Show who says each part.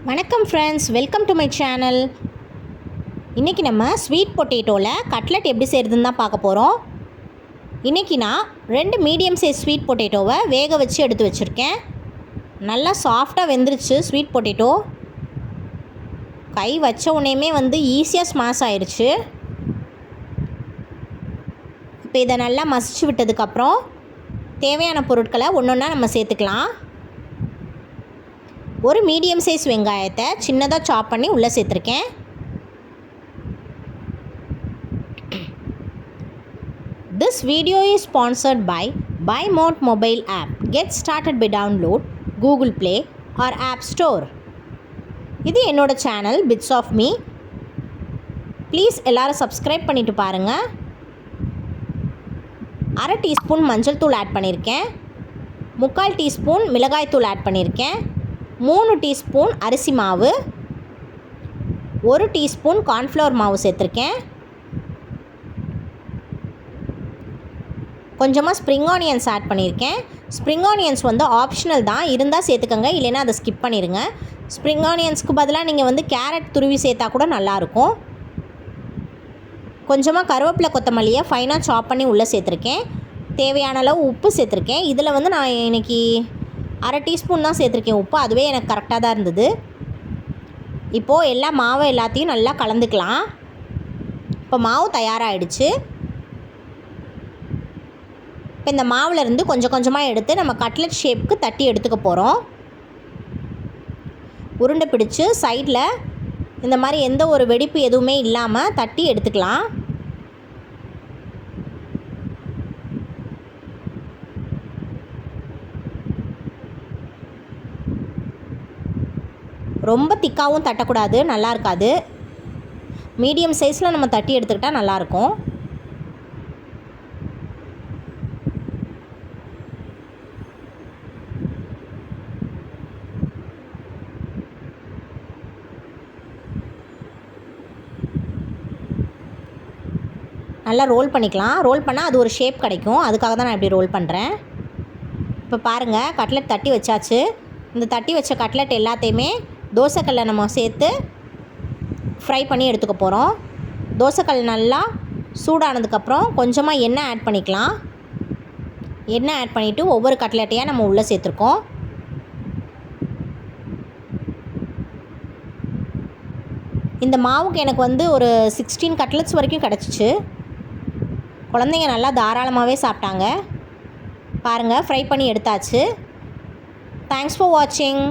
Speaker 1: வணக்கம் friends, welcome to my channel. இன்றைக்கி நம்ம ஸ்வீட் பொட்டேட்டோவில் கட்லெட் எப்படி செய்கிறதுன்னு தான் பார்க்க போகிறோம். இன்றைக்கி நான் 2 மீடியம் சைஸ் ஸ்வீட் பொட்டேட்டோவை வேக வச்சு எடுத்து வச்சுருக்கேன். நல்லா சாஃப்டாக வெந்துருச்சு ஸ்வீட் பொட்டேட்டோ. கை வச்ச உடனேயுமே ஈஸியாக ஸ்மாஷ் ஆயிடுச்சு. இப்போ இதை நல்லா மசிச்சு விட்டதுக்கப்புறம் தேவையான பொருட்களை ஒன்று ஒன்றா நம்ம சேர்த்துக்கலாம். ஒரு மீடியம் சைஸ் வெங்காயத்தை சின்னதாக சாப் பண்ணி உள்ளே சேர்த்துருக்கேன். This video is sponsored by Buy Mode mobile app. Get started by download Google Play or App Store. இது என்னோட channel Bits of Me. Please எல்லோரும் சப்ஸ்கிரைப் பண்ணிவிட்டு பாருங்கள். 1/2 டீஸ்பூன் மஞ்சள் தூள் ஆட் பண்ணியிருக்கேன். 3/4 டீஸ்பூன் மிளகாய் தூள் ஆட் பண்ணியிருக்கேன். 3 டீஸ்பூன் அரிசி மாவு, 1 டீஸ்பூன் கார்ன்ஃப்ளவர் மாவு சேர்த்துருக்கேன். கொஞ்சமாக ஸ்ப்ரிங் ஆனியன்ஸ் ஆட் பண்ணியிருக்கேன். ஸ்ப்ரிங் ஆனியன்ஸ் ஆப்ஷனல் தான், இருந்தால் சேர்த்துக்கோங்க, இல்லைன்னா அதை ஸ்கிப் பண்ணிடுங்க. ஸ்ப்ரிங் ஆனியன்ஸ்க்கு பதிலாக நீங்கள் கேரட் துருவி சேர்த்தா கூட நல்லாயிருக்கும். கொஞ்சமாக கருவேப்பிலை கொத்தமல்லியை ஃபைனாக சாப் பண்ணி உள்ளே சேர்த்துருக்கேன். தேவையான அளவு உப்பு சேர்த்துருக்கேன். இதில் நான் இன்றைக்கி 1/2 டீஸ்பூன் தான் சேர்த்துருக்கேன் உப்பு. அதுவே எனக்கு கரெக்டாக தான் இருந்தது. இப்போது எல்லா மாவை எல்லாத்தையும் நல்லா கலந்துக்கலாம். இப்போ மாவு தயாராகிடுச்சு. இப்போ இந்த மாவுலேருந்து கொஞ்சம் கொஞ்சமாக எடுத்து நம்ம கட்லெட் ஷேப்புக்கு தட்டி எடுத்துக்க போகிறோம். உருண்டை பிடிச்சி சைடில் இந்த மாதிரி எந்த ஒரு வெடிப்பு எதுவுமே இல்லாமல் தட்டி எடுத்துக்கலாம். ரொம்ப திக்காகவும் தட்டக்கூடாது, நல்லா இருக்காது. மீடியம் சைஸில் நம்ம தட்டி எடுத்துக்கிட்டால் நல்லாயிருக்கும். நல்லா ரோல் பண்ணிக்கலாம். ரோல் பண்ணால் அது ஒரு ஷேப் கிடைக்கும், அதுக்காக தான் நான் இப்படி ரோல் பண்ணுறேன். இப்போ பாருங்கள், கட்லெட் தட்டி வச்சாச்சு. இந்த தட்டி வச்ச கட்லெட் எல்லாத்தையுமே தோசைக்கல்லை நம்ம சேர்த்து ஃப்ரை பண்ணி எடுத்துக்க போகிறோம். தோசைக்கல் நல்லா சூடானதுக்கப்புறம் கொஞ்சமாக எண்ணெய் ஆட் பண்ணிக்கலாம். எண்ணெய் ஆட் பண்ணிவிட்டு ஒவ்வொரு கட்லெட்டையாக நம்ம உள்ளே சேர்த்துருக்கோம். இந்த மாவுக்கு எனக்கு ஒரு 16 கட்லெட்ஸ் வரைக்கும் கிடச்சிச்சு. குழந்தைங்க நல்லா தாராளமாகவே சாப்பிட்டாங்க. பாருங்கள், ஃப்ரை பண்ணி எடுத்தாச்சு. தேங்க்ஸ் ஃபார் வாட்சிங்.